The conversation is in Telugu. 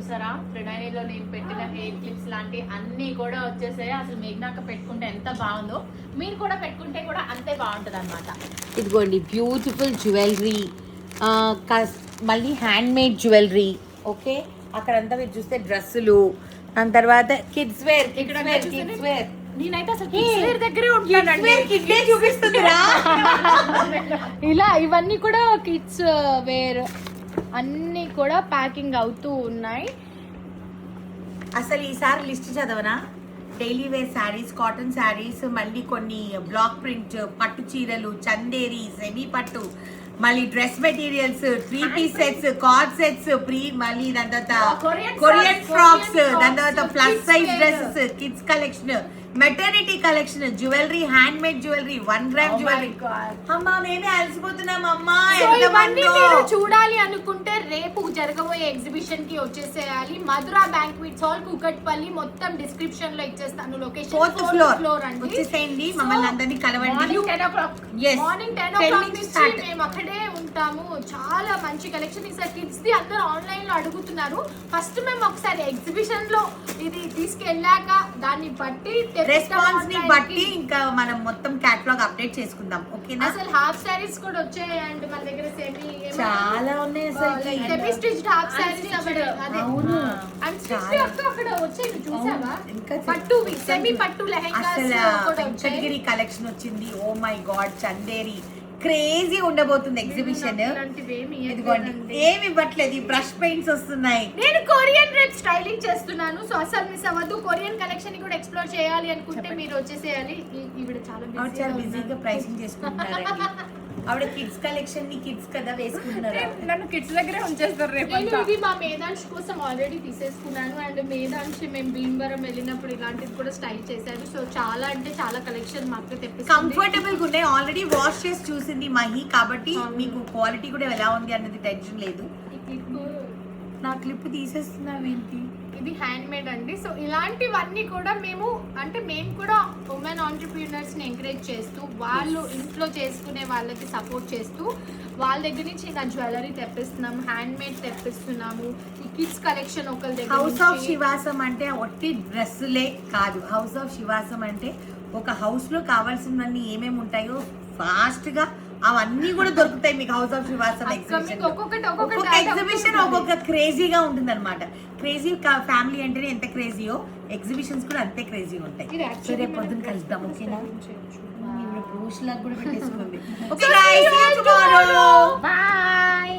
చూసారా త్రినయనిలో నేను పెట్టిన హెయిర్ క్లిప్స్ లాంటి అన్ని కూడా వచ్చేసాయి. అసలు మేఘ్నాక పెట్టుకుంటే ఎంత బాగుందో, మీరు కూడా పెట్టుకుంటే కూడా అంతే బాగుంటుంది అనమాట. ఇదిగోండి బ్యూటిఫుల్ జ్యువెలరీ, మళ్ళీ హ్యాండ్ మేడ్ జ్యువెలరీ. ఓకే, అక్కడంతా మీరు చూస్తే డ్రెస్సులు, దాని తర్వాత కిడ్స్ వేర్. నేనైతే అసలు కిడ్స్ వేర్ దగ్గరే ఉంటానండి. కిడ్డే చూపిస్తుందిరా. ఇలా ఇవన్నీ కూడా కిడ్స్ వేర్ అన్ని కూడా ప్యాకింగ్ అవుతూ ఉన్నాయి. అసలు ఈసారి లిస్ట్ చదవనా? Daily wear saris, cotton saris, మళ్ళీ కొన్ని బ్లాక్ ప్రింట్ పట్టు చీరలు, చందేరి, సెమీ పట్టు, మళ్ళీ dress materials, 3 piece sets, card sets, మళ్ళీ దాని తర్వాత కొరియన్ ఫ్రాక్స్, దాని తర్వాత plus size dresses, kids collection, maternity collection, jewellery, handmade jewellery, 1 gram jewellery. అమ్మా మేమే అలసిపోతున్నాం అమ్మా. మీరు చూడాలి అనుకుంటే రేపు జరగబోయే ఎగ్జిబిషన్ కి వచ్చేసేయాలి. Madhura banquet hall, Kukatpally. మొత్తం డిస్క్రిప్షన్ లో ఇచ్చేస్తాను లొకేషన్. 4th ఫ్లోర్ అండి. వచ్చేసేయండి, మమ్మల్ని అందరినీ కలవండి. మార్నింగ్ 10 o'clock నుంచి మేము అక్కడే ఉంటాము. చాలా మంచి కలెక్షన్. ఈసారి కిడ్స్ ది అందరూ ఆన్లైన్ లో అడుగుతున్నారు. ఫస్ట్ మేము ఒకసారి ఎగ్జిబిషన్ లో ఇది తీసుకెళ్ళాక దాన్ని బట్టి రెస్పాన్స్ ని బట్టి ఇంకా మనం మొత్తం కేటలాగ్ అప్డేట్ చేసుకుందాం. ఓకేనా? అసలు హాఫ్ సారీస్ కూడా వచ్చాయి అండ్ మన దగ్గర చాలా ఉన్నాయి. అసలు సెమీ స్టిచ్డ్ హాఫ్ సారీస్ అదే అండ్ స్టిచ్ అక్కడ వచ్చాయి చూసావా? పట్టు సెమీ పట్టు లెహంగాస్ కూడా వెంకటగిరి కలెక్షన్ వచ్చింది. Oh my god, Chanderi crazy ఉండబోతుంది ఎగ్జిబిషన్. ఇదిగోండి ఏమి ఇవ్వట్లేదు, బ్రష్ పెయింట్స్ వస్తున్నాయి. నేను కొరియన్ రేప్ స్టైలింగ్ చేస్తున్నాను. సో అసలు మిస్ అవ్వద్దు. కొరియన్ కలెక్షన్ కూడా ఎక్స్ప్లోర్ చేయాలి అనుకుంటే మీరు వచ్చేసేయాలి. ఈవిడ చాలా బిజీగా ప్రైసింగ్ చేసుకుంటున్నారు. ఆవిడ కిడ్స్ కలెక్షన్ ని కిడ్స్ కదా వేసుకుంటున్నారు. నన్ను కిడ్స్ దగ్గరే ఉంచేస్తారు రేపు. ఇది మా మేధాంశ్ కోసం ఆల్రెడీ తీసేసుకున్నాను. అండ్ మేధాంశ్ మేము భీమవరం వెళ్ళినప్పుడు ఇలాంటిది కూడా స్టైల్ చేశారు. సో చాలా అంటే చాలా కలెక్షన్ మాకు తెప్పిస్తుంది. కంఫర్టబుల్ గా ఉన్నాయి. ఆల్రెడీ వాష్ చేసి చూసింది మహి, కాబట్టి మీకు క్వాలిటీ కూడా ఎలా ఉంది అన్నది టెన్షన్ లేదు. నా క్లిప్ తీసేస్తున్నావేంటి? ఇది హ్యాండ్ మేడ్ అండి. సో ఇలాంటివన్నీ కూడా మేము కూడా ఉమెన్ ఆంటర్‌ప్రెన్యూర్స్ ని ఎంకరేజ్ చేస్తూ, వాళ్ళు ఇంట్లో చేసుకునే వాళ్ళకి సపోర్ట్ చేస్తూ, వాళ్ళ దగ్గర నుంచి ఇలా జ్యువెలరీ తెప్పిస్తున్నాం, హ్యాండ్ మేడ్ తెప్పిస్తున్నాము. ఈ కిడ్స్ కలెక్షన్ ఒకళ్ళ దగ్గర. హౌస్ ఆఫ్ శివాసం అంటే ఒట్టి డ్రెస్సులే కాదు. హౌస్ ఆఫ్ శివాసం అంటే ఒక హౌస్ లో కావాల్సినవన్నీ ఏమేమి ఉంటాయో ఫాస్ట్ గా అవన్నీ కూడా దొరుకుతాయి మీకు హౌస్ ఆఫ్ శివాసం ఎగ్జిబిషన్. ఒక్కొక్క ఎగ్జిబిషన్ ఒక్కొక్క క్రేజీగా ఉంటుంది అనమాట. క్రేజీ ఫ్యామిలీ అంటేనే ఎంత క్రేజీయో ఎగ్జిబిషన్స్ కూడా అంతే క్రేజీ ఉంటాయి. రేపు పొద్దున్న కలుద్దాం. ఓకేనా? బ్రూష్ లాగా కూడా పెట్టేసుకుంది. Okay guys, see you tomorrow. By.